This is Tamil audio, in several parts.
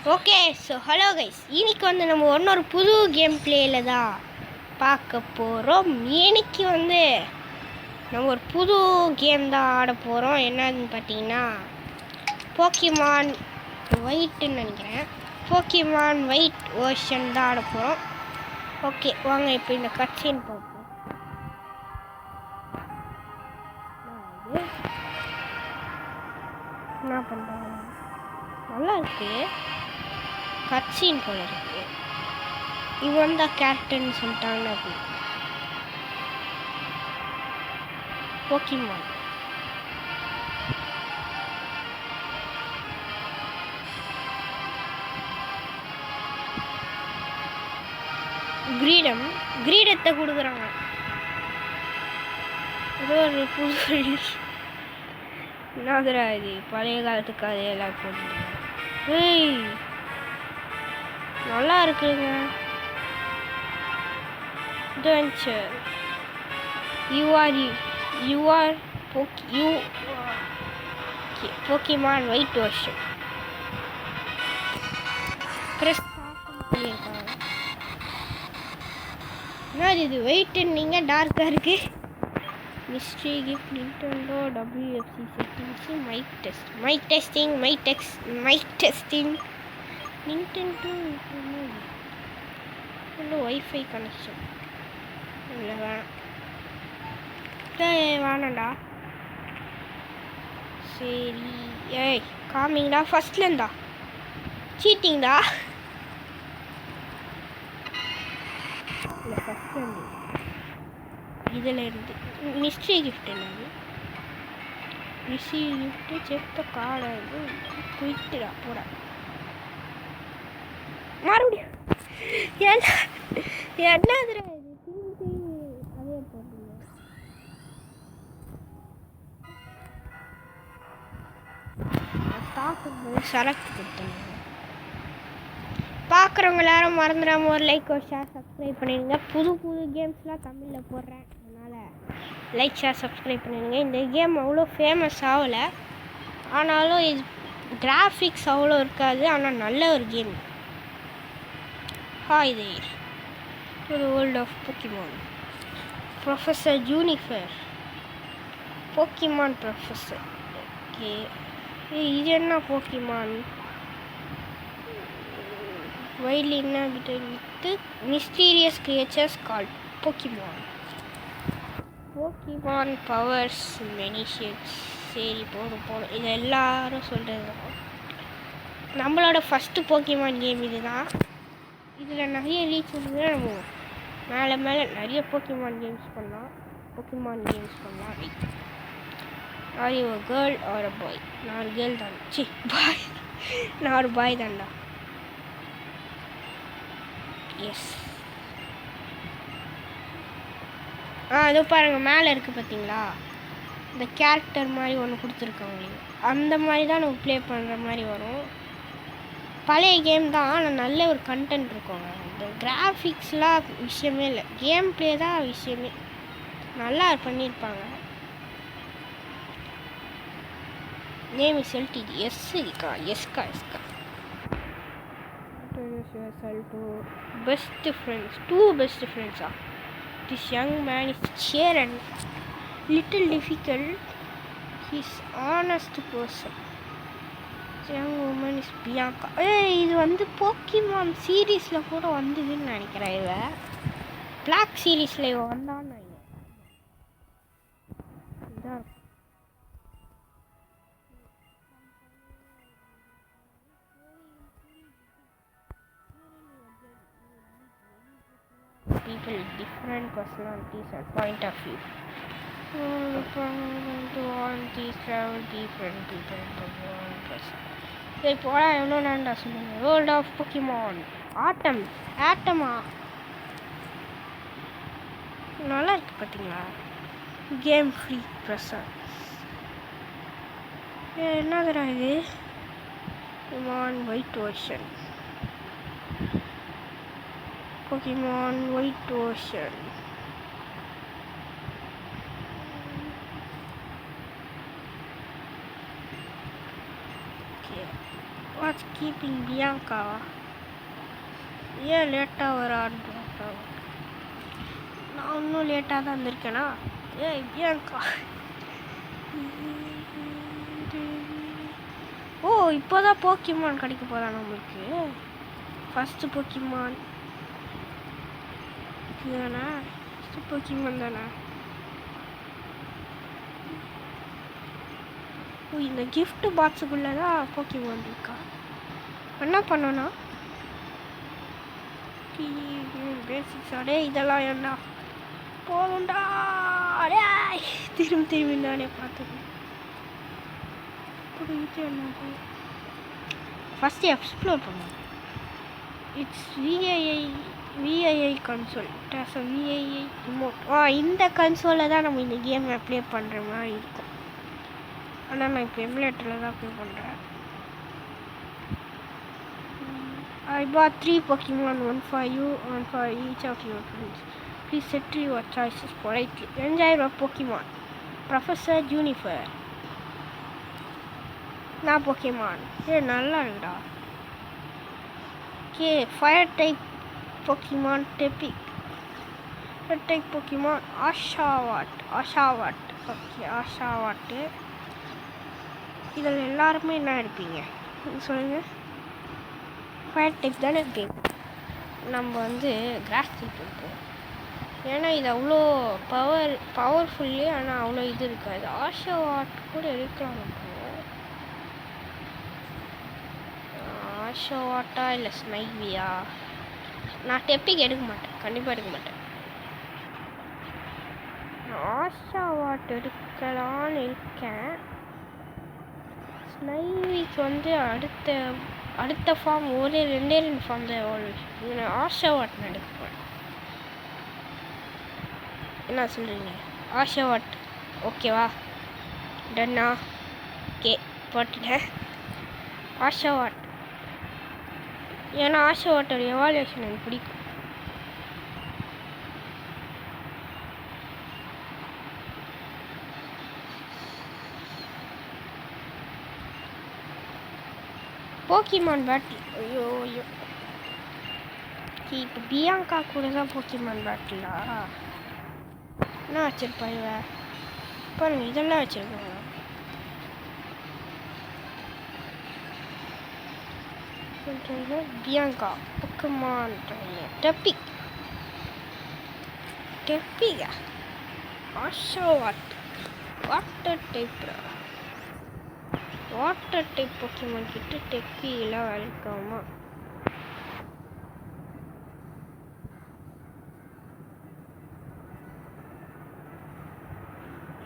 ஓகே ஸோ ஹலோ கைஸ், இன்னைக்கு நம்ம இன்னொரு புது கேம் பிளேயில் தான் பார்க்க போகிறோம். இன்னைக்கு நம்ம ஒரு புது கேம் தான் ஆட போகிறோம். என்னன்னு பார்த்தீங்கன்னா போக்கிமான் ஒயிட்டுன்னு நினைக்கிறேன். போக்கிமான் ஒயிட் வேர்ஷன் தான் ஆட போகிறோம். ஓகே வாங்க இப்போ இந்த கட்சின்னு பார்ப்போம். என்ன பண்ணுறாங்க, நல்லா இருக்கு, கட்சின் போல இருக்கு. இவன் தான் கேரக்டர்னு சொல்லிட்டாங்க. அப்படி போக்கிமான் கிரீடத்தை கொடுக்குறாங்க. ஏதோ ஒரு புது என்னதுரா இது, பழைய காலத்து கதையெல்லாம் போட்டு. ஏய் நல்லா இருக்குங்க. adventure you are Pokemon white version. press என்ன இது, வெயிட் நீங்க டார்க்கா இருக்கு. Mystery gift, Nintendo, WFC settings, mic testing Nintendo, wifi connection இல்லை வேணாண்டா. சரி ஏய் காமிங்கடா, ஃபஸ்ட்லேருந்தா சீட்டிங்டா. இல்லை ஃபஸ்ட்லேருந்து இதில் இருந்து மிஸ்ட்ரி கிஃப்ட் என்னது, மிஸ்ட்ரி கிஃப்ட்டு செத்த கார்டை குயிட்டுடா போட மறுபடியும். என்னது இது, திரும்பி அதே போட்டுங்க. பார்க்கும்போது செலக்ட் கொடுத்துருங்க. பார்க்குறவங்க எல்லாரும் மறந்துடாமல் ஒரு லைக், ஒரு ஷேர், சப்ஸ்கிரைப் பண்ணிடுங்க. புது கேம்ஸ்லாம் தமிழில் போடுறேன், அதனால் லைக், ஷேர், சப்ஸ்கிரைப் பண்ணிடுங்க. இந்த கேம் அவ்வளோ ஃபேமஸ் ஆகலை, ஆனாலும் இது கிராஃபிக்ஸ் அவ்வளோ இருக்காது, ஆனால் நல்ல ஒரு game. Hi there to the world of Pokemon. Professor Juniper, Pokemon Professor. Okay, இது என்ன Pokemon? Widely inhabited with mysterious creatures called Pokemon. Pokemon powers many shapes. சரி போதும், இது எல்லாரும் சொல்கிறது. நம்மளோட ஃபஸ்ட்டு போக்கிமான் கேம் இது தான். இதில் நிறைய ரீச் வந்து நம்ம மேலே நிறைய போக்கிமான் கேம்ஸ் பண்ணலாம். Are you a girl or a boy? நான் ஒரு கேர்ள் தான். பாய், நான் ஒரு பாய் தான்டா. எஸ். அதோ பாருங்கள் மேலே இருக்குது பார்த்தீங்களா, இந்த கேரக்டர் மாதிரி ஒன்று கொடுத்துருக்காங்க. அந்த மாதிரி தான் நம்ம ப்ளே பண்ணுற மாதிரி வரும். பழைய கேம் தான், ஆனால் நல்ல ஒரு கண்டென்ட் இருக்குங்க. இந்த கிராஃபிக்ஸ்லாம் விஷயமே இல்லை, கேம் ப்ளே தான் விஷயமே. நல்லா பண்ணியிருப்பாங்க. Name is LTD. எஸ்க்கா பெஸ்ட் ஃப்ரெண்ட்ஸ், 2 பெஸ்ட் ஃப்ரெண்ட்ஸா. This young man is Cheren, little difficult, he's honest person. Young woman is Bianca. இது போக்கிமான் சீரீஸில் கூட வந்ததுன்னு நினைக்கிறேன். இவன் பிளாக் சீரீஸில் இவன் வந்தான்னு நினைக்கிறேன். இதான் people with different personalities and point of view. To all these travel different people into one person. சரி போடா, எவ்வளோ நேரம்டா சொல்லுங்க. World of Pokemon. ஆட்டமா நல்லா இருக்கு பார்த்தீங்களா. Game free presence. என்னதுடா இது, Pokemon White version. Pokemon White version. Watch keeping பியாங்காவா? ஏன் லேட்டாக வர ஆரம்பிச்சா? நான் இன்னும் லேட்டாக தான் வந்திருக்கேனா? ஏய் பியாங்கா, ஓ இப்போதான் போக்கிமான் கிடைக்க போதா நம்மளுக்கு? ஃபஸ்ட்டு போக்கிமான் தானே? ஃபஸ்ட்டு போக்கிமான் தானே? ஓ இந்த கிஃப்ட் பாக்ஸுக்குள்ளே தான் போக்கிமான் இருக்கா? என்ன பண்ணோன்னா பேசிக்ஸாடே இதெல்லாம் என்ன போதும்டா. திரும்பி நானே பார்த்துக்கேன். என்னது ஃபஸ்ட்டு எக்ஸ்ப்ளோர் பண்ணுவோம். It's Wii console. It has a Wii remote. இந்த கன்சோலில் தான் நம்ம இந்த கேமை ப்ளே பண்ணுற மாதிரி இருக்கும். ஆனால் நான் இப்போ எமுலேட்டரில் தான் ப்ளே பண்ணுறேன். I bought 3 Pokemon, one for you, one for each of your friends. Please set your choices politely. Enjoy your Pokemon. Professor Juniper. நான் Pokemon. நல்லா இருக்குடா. Okay, fire type Pokemon Tepic. Fire type Pokemon Oshawott. Okay, Oshawott. இதில் எல்லாருமே என்ன எடுப்பீங்க சொல்லுங்கள்? ஃபயர் டைப் தானே இருப்பீங்க. நம்ம வந்து கிராஸ் டைப் இருப்போம். ஏன்னா இது அவ்வளோ பவர்ஃபுல்லு. ஆனால் அவ்வளோ இது இருக்காது. ஆஷாவாட் கூட இருக்கலாம். ஆஷாவாட்டா இல்லை ஸ்னைவியா? நான் டெப்பிக் எடுக்க மாட்டேன், கண்டிப்பாக எடுக்க மாட்டேன். ஆஷாவாட் எடுக்கலான்னு இருக்கேன். ஸ்னைவிக்கு வந்து அடுத்த ஃபார்ம் ரெண்டே ஃபார்ம் தான் ஆஷாவாட் எடுப்பேன். என்ன சொல்கிறீங்க? ஆஷாவாட் ஓகேவா? டன்னா? ஓகே போட்டுட்டேன் ஆஷாவாட். ஏன்னா ஆஷாவாட்டோட எவாலுவேஷன் எனக்கு பிடிக்கும். Pokemon battle. ஐயோ இப்போ பியாங்கா கூட தான் போக்கிமான் பேட்டிலா? என்ன வச்சிருப்பா இவ? பாருங்க இதெல்லாம் வச்சிருக்காங்க. பியாங்கா போக்கிமான் டெப்பிகா ஆஷாவாட் வாட்டர் டைப் போக்கிமான் கிட்ட டெப்பிலாம் வளர்க்காமா?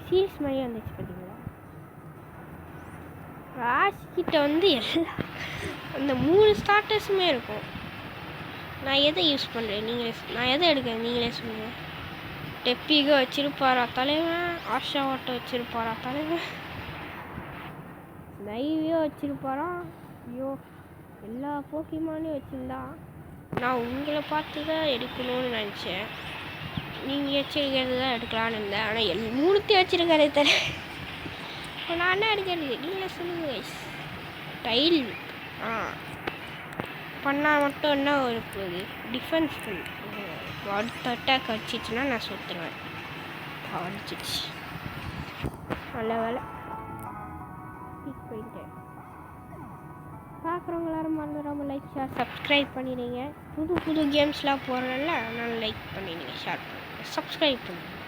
சீரியஸ் மாதிரியே வந்துச்சு பார்த்தீங்களா? ராஷ்கிட்ட வந்து எல்லா அந்த 3 ஸ்டார்டர்ஸுமே இருக்கும். நான் எதை யூஸ் பண்ணுறேன் நான் எதை எடுக்கிறேன் நீங்களே சொல்லுங்கள். டெப்பிகை வச்சிருப்பாரா தலைவன்? ஆஷாவாட்டை வச்சிருப்பாரா தலைவன்? நைவியோ வச்சிருப்பாரா? ஐயோ எல்லா போக்கிமானையும் வச்சுருந்தா நான் உங்களை பார்த்து தான் எடுக்கணும்னு நினச்சேன். நீங்கள் வச்சிருக்கிறது தான் எடுக்கலான்னு இருந்தேன். ஆனால் 3 வச்சுருக்காரே தர. இப்போ நான் என்ன எடுக்கிறது நீங்களே சொல்லுங்கள். டைல் பண்ணால் மட்டும் என்ன ஒரு டிஃபென்ஸ் அடுத்த அட்டாக் அடிச்சிச்சுன்னா நான் சுற்றுவேன். அடிச்சிச்சு நல்ல வேலை. போயிட்டேன். பார்க்குறவங்க எல்லாரும் மறந்துடாமல் லைக் ஷேர் சப்ஸ்கிரைப் பண்ணிடுங்க. புது கேம்ஸ்லாம் போடுறதில்ல, அதனால் லைக் பண்ணிடுங்க, ஷேர் பண்ணுங்கள், சப்ஸ்கிரைப் பண்ணுங்கள்.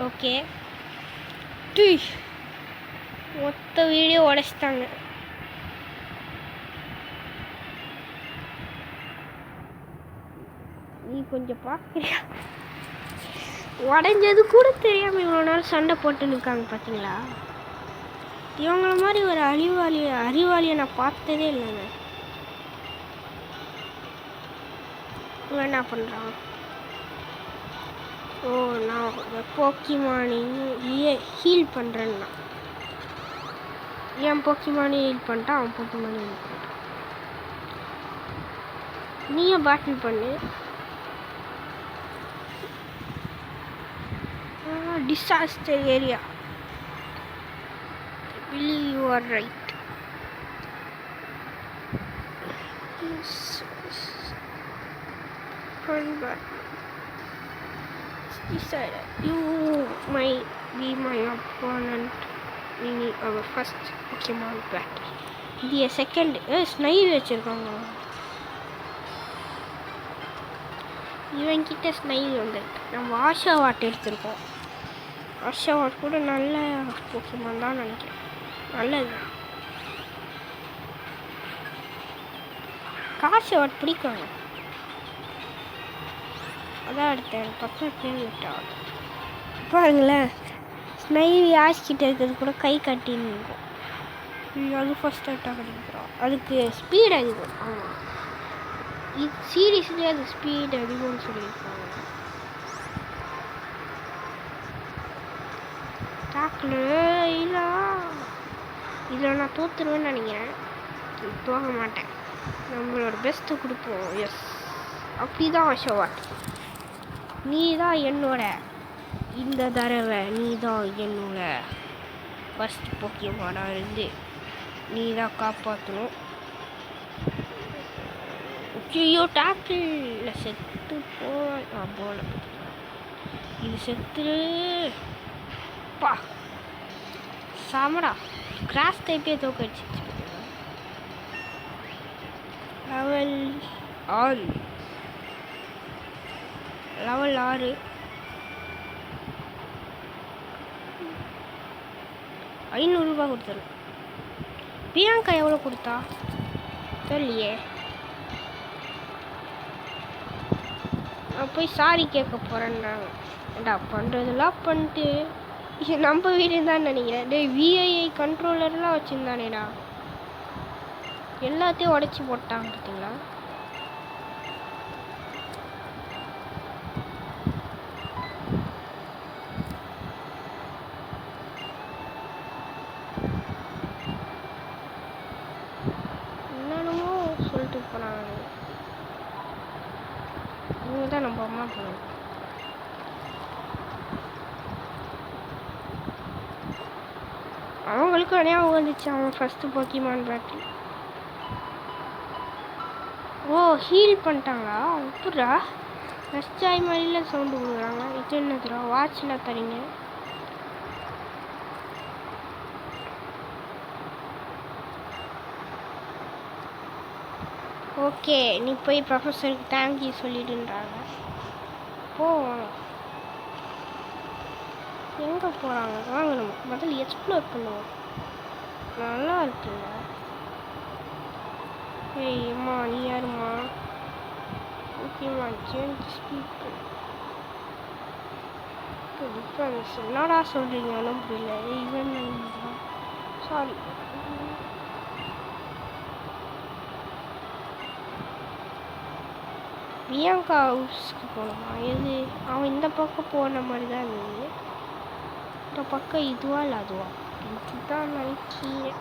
ஓகே மொத்த வீடியோ உடைச்சிட்டாங்க. நீ கொஞ்சம் பார்க்குறியா? உடஞ்சது கூட தெரியாமல் இவ்வளோ நாள் சண்டை போட்டு நிற்காங்க பார்த்தீங்களா? இவங்கள மாதிரி ஒரு அறிவாளியை நான் பார்த்ததே இல்லைங்க. இவன் என்ன பண்ணுறான்? ஓ நான் போக்கிமானையே ஹீல் பண்ணுறேன்னா என் போக்கிமானே ஹீல் பண்ணிட்டான், அவன் போக்கிமானே ஹீல் பண்ணிட்டான். நீயும் பேட்டில் பண்ணு. Disaster area Really, you are right. Yes. But decided you might be my opponent in our first Pokemon battle. The second snail வச்சிருக்காங்க. இவன்கிட்ட ஸ்னைல் வந்துருக்கு. நம்ம ஆஷா வாட் எடுத்திருக்கோம். ஆஷா வாட் கூட நல்ல போக்கிமான் தான் நினைக்கிறேன். நல்லது. காஷா வாட் பிடிக்கும். அதான் எடுத்தேன். பக்கம் பேர் விட்டாங்க. பாருங்களேன், ஸ்னைல் ஆஷ்கிட்ட இருக்கிறது கூட கை கட்டின்னு இருக்கும். அது ஃபஸ்ட் அட்டாக் அடிக்கிறோம். அதுக்கு ஸ்பீட் அதிகம். ஆமாம், இது சீரியஸ்லேயே அது ஸ்பீட் அதிகம்னு சொல்லியிருக்காங்க. டாக்கில் இல்லை, இதில் நான் தோற்றுருவேன்னு நினைக்கிறேன். போக மாட்டேன். நம்மளோட பெஸ்ட்டு கொடுப்போம். எஸ், அப்படி தான் ஆஷாவாட். நீ தான் என்னோட இந்த தடவை நீ தான் என்னோட ஃபஸ்ட் போக்கியமானாக இருந்து நீ தான் காப்பாற்றணும். ஐயோ, டாக்கில் செத்து போல. இது செத்துரு பா. சாமடா, கிராஸ் டைப்பே தோக்கடிச்சிச்சு. லெவல் 6. 500 ரூபா கொடுத்துரு. பிரியங்கா எவ்வளோ கொடுத்தா தெரியலையே. நான் போய் சாரி கேட்க போகிறேன்றாங்க. ஏண்டா பண்ணுறதெல்லாம் பண்ணிட்டு நம்ம வீடு தான் நினைக்கிறேன். டே, விஐஐ கண்ட்ரோலர்லாம் வச்சுருந்தானேடா, எல்லாத்தையும் உடச்சி போட்டாங்க பார்த்தீங்களா. என்னென்னமோ சொல்லிட்டு போனாங்க. இவங்க தான் நம்ம அம்மா போனாங்க. அவங்களுக்கும் ஞாபகம் வந்துச்சு அவன் ஃபஸ்ட்டு போக்கிமான் பேட்டரி. ஓ, ஹீல் பண்ணிட்டாங்களா? எப்படா நஷ்டாய் மாதிரிலாம் சவுண்டு கொடுக்குறாங்க. இது என்னதுரா? வாட்சில் தரீங்க. ஓகே, நீ போய் ப்ரொஃபஸருக்கு தேங்க்யூ சொல்லிடுன்றாங்க. போவாங்க. எங்கே போகிறாங்க? வாங்க, நம்ம முதல்ல எக்ஸ்ப்ளோர் பண்ணுவோம். நல்லா இருக்குல்ல. ஏய் அம்மா, நீ யாரும்மா? ஓகேம்மா, சேஞ்ச் ஸ்பீக். டிஃப்ரென்ஸ் என்னடா சொல்கிறீங்க? ஒன்றும் புரியல. இவன் சாரி. பிரியங்கா ஹவுஸ்க்கு போகணுமா? எது? அவன் இந்த பக்கம் போன மாதிரி தான் இருந்தது. இந்த பக்கம் இதுவா இல்லை அதுவா? இதுதான் நினைக்கிறேன்.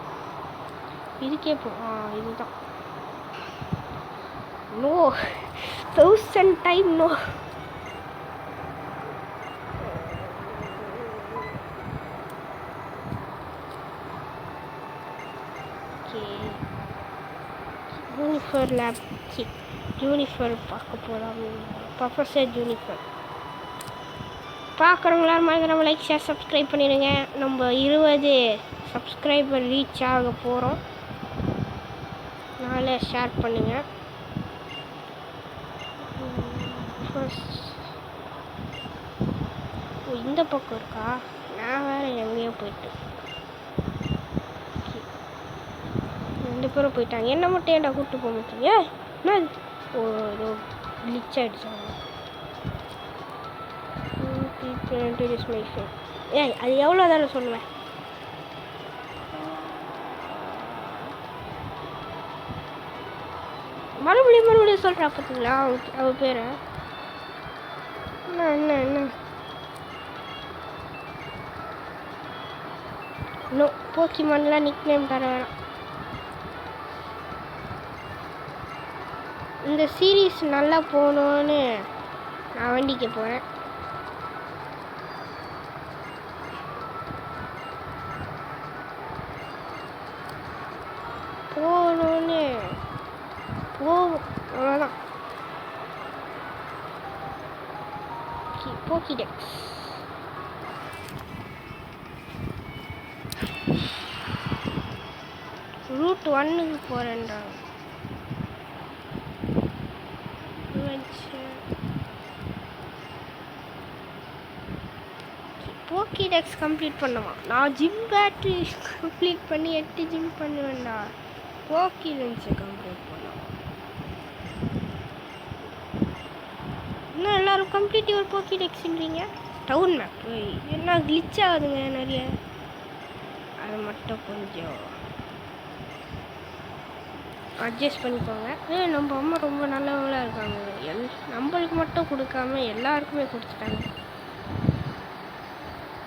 இதுக்கே இதுதான். No, 1000 time no. Okay, Juniper lab Juniper பார்க்க போகலாம். ப்ரொஃபஸர் ஜூனிஃபர் பார்க்குறவங்களா மாதிரி நம்ம லைக், ஷேர், சப்ஸ்கிரைப் பண்ணிடுங்க. நம்ம 20 சப்ஸ்கிரைபர் ரீச் ஆக போகிறோம். அதனால் ஷேர் பண்ணுங்கள். இந்த பக்கம் இருக்கா? நான் வேறு எங்கேயோ போயிட்டு 2 பேரும் போயிட்டாங்க. என்ன மட்டும் ஏன்டா கூப்பிட்டு போக மாட்டீங்க? என்ன? ஓ, ஏதோ கிளிச் ஆகிடுச்சாங்க. ஏய், அது எவ்வளோ தானே சொல்லுவேன். மறுபடியும் சொல்கிறா பார்த்தீங்களா அவ பேரை? என்ன இன்னும் போக்கிமான்லாம் நிக் நேம் தர வேணாம். இந்த சீரீஸ் நல்லா போகணுன்னு நான் வேண்டிக்க போகிறேன். போவோம், அவ்வளோதான். போக்கிடெக்ஸ் ரூட் 1க்கு போகிறேன்டா. போக்கிடெக்ஸ் கம்ப்ளீட் பண்ணுமா? நான் ஜிம் பேட்ரி கம்ப்ளீட் பண்ணி 8 ஜிம் பண்ணுவேன்டா. போக்கிடெக்ஸை கம்ப்ளீட் பண்ணுவோம். இன்னும் எல்லோரும் கம்ப்ளீட் ஒரு போக்கிடெக்ஸ்ன்றீங்க. டவுன் மேப் என்ன கிளிச் ஆகுதுங்க நிறைய. அது மட்டும் கொஞ்சம் அட்ஜஸ்ட் பண்ணிக்கோங்க. நம்ம அம்மா ரொம்ப நல்லவங்களாக இருக்காங்க. நம்மளுக்கு மட்டும் கொடுக்காம எல்லாருக்குமே கொடுத்துட்டாங்க.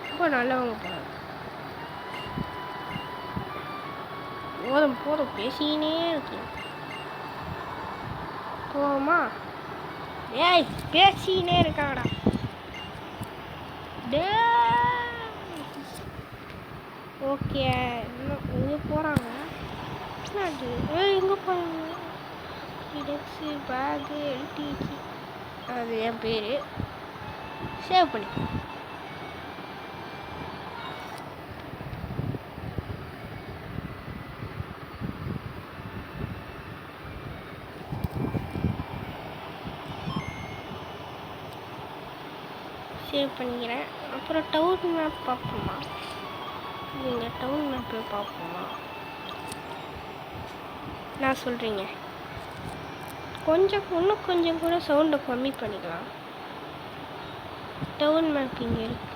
ரொம்ப நல்லவங்க போகிறாங்க. போதும் போதும் பேசினே இருக்கு. போமா ஏய் பேசினே இருக்காங்கடா. ஓகே இன்னும் இங்கே போகிறாங்க. எங்கே போகிறாங்க? கிடெக்ஸு பேகு எல்டிசி அது என் பேர். சேவ் பண்ணி சேவ் பண்ணிக்கிறேன். அப்புறம் டவுன் மேப் பார்ப்போமா? நீங்கள் டவுன் மேப்பில் பார்ப்போமா? நான் சொல்கிறீங்க இன்னும் கொஞ்சம் கூட சவுண்டை கம்மி பண்ணிக்கலாம். டவுன் மேப் இங்கே இருக்கு.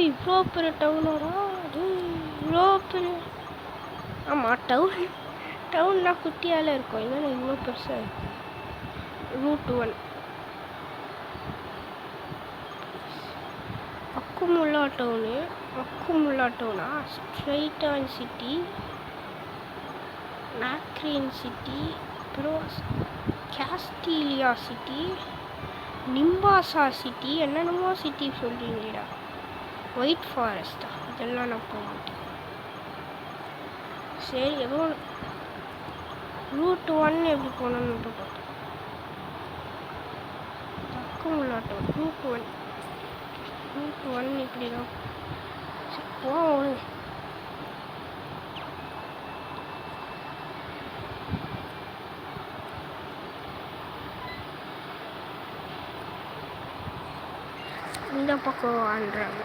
இவ்வளோ பெரிய டவுனோட இவ்வளோ பெரிய. ஆமாம் டவுன்னா குட்டியால் இருக்கும். இதெல்லாம் இவ்வளோ பெருசாக இருக்கும். ரூட் 1 அக்குமுல்லா டவுனா ஸ்ட்ரைட்டான் சிட்டி, நாக்ரீன் சிட்டி, அப்புறம் கேஸ்டீலியா சிட்டி, நிம்பாசா சிட்டி, என்னென்னமோ சிட்டி சொல்கிறீங்களா. ஒயிட் ஃபாரஸ்டா? இதெல்லாம் நான் போக மாட்டேன். சரி ஏதோ ரூட் 1 எப்படி போகணுன்னு பார்த்தேன். அக்குமுல்லா டவுன் ரூட் 1 இப்படி தான் போவோம். இந்த பக்கம் ஆடுறாங்க.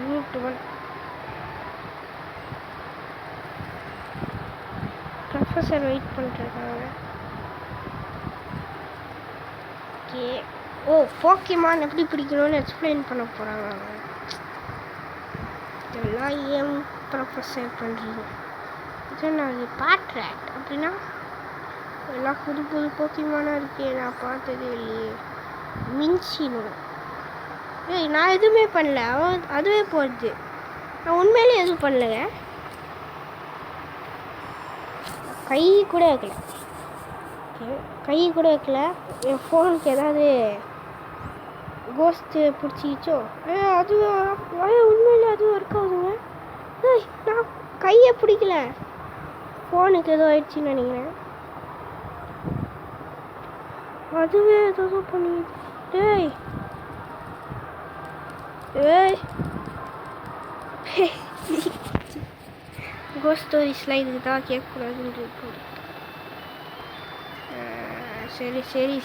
ரூட் 1 ப்ரொஃபஸர் வெயிட் பண்ணிட்டுருக்காங்க. ஓகே போக்கிமான் எப்படி பிடிக்கணும்னு எக்ஸ்பிளைன் பண்ண போகிறாங்க. இதெல்லாம் ஏன் ப்ரொஃபஸர் பண்ணுறீங்க? இது பாட்ராக்ட் அப்படின்னா எல்லாம் புது போக்கிமானாக இருக்கே, நான் பார்த்ததே இல்லையே. மின்சினோ நான் எதுவுமே பண்ணல, அதுவே போடுது. நான் உண்மையிலே எதுவும் பண்ணலைங்க. கை கூட வைக்கல. என் ஃபோனுக்கு ஏதாவது கோஸ்ட்டு பிடிச்சிச்சோ அதுவே உண்மையிலே அதுவும் ஒர்க் ஆகுதுங்க. நான் கையை பிடிக்கல, ஃபோனுக்கு ஏதோ ஆயிடுச்சுன்னு நினைக்கிறேன். அதுவே ஏதோ பண்ணிடுது. கோஸ்ட் ஸ்டோரிஸ்லாம் இதுக்கு தான் கேட்கக்கூடாதுன்னு.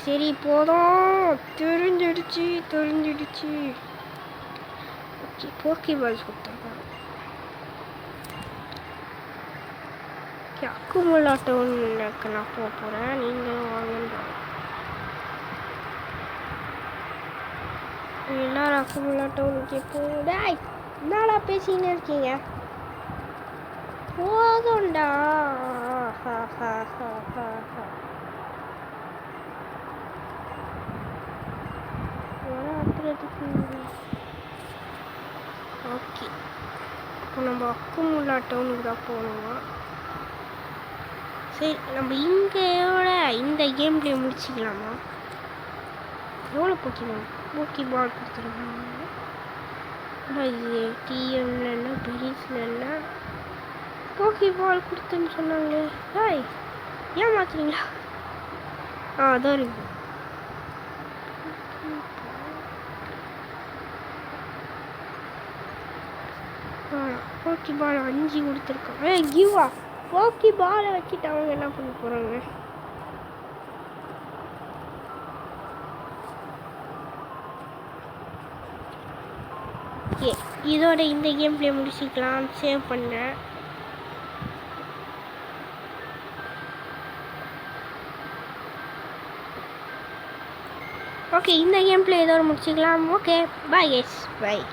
சரி போதும். தெரிஞ்சிடுச்சு. ஓகே போக்கிபால்ஸ் கொடுத்துருக்காங்க. ஓகே அக்குமுல்லா டவுனுக்கு நான் போக போகிறேன். நீங்களும் வாங்கன்னு எல்லாரும் அக்குமுல்லா டவுனுக்கு போடா. என்னடா பேசின்னு இருக்கீங்க? போதும்டா. ஓகே இப்போ நம்ம அக்குமுல்லா டவுனுக்கு தான் போகணுமா? சரி நம்ம இங்கேயோட இந்த கேம் பிளே முடிச்சிக்கலாமா? எவ்வளோ போக்கிபால் கொடுத்துருக்காங்க. இது டிஎம்ல பெரிஸ்ல போக்கிபால் கொடுத்துன்னு சொன்னாங்க. ஹாய் ஏன் மாத்துறீங்களா? அதோ இருக்கு. போக்கிபால் 5 கொடுத்துருக்காங்க. கிவா போக்கிபாலை வச்சுட்டு அவங்க என்ன பண்ண போகிறாங்க? இதோட இந்த கேம் பிளே முடிச்சுக்கலாம். சேவ் பண்ணேன். ஓகே, இந்த கேம் பிளே இதோட முடிச்சுக்கலாம். ஓகே, பாய் கைஸ், பாய்.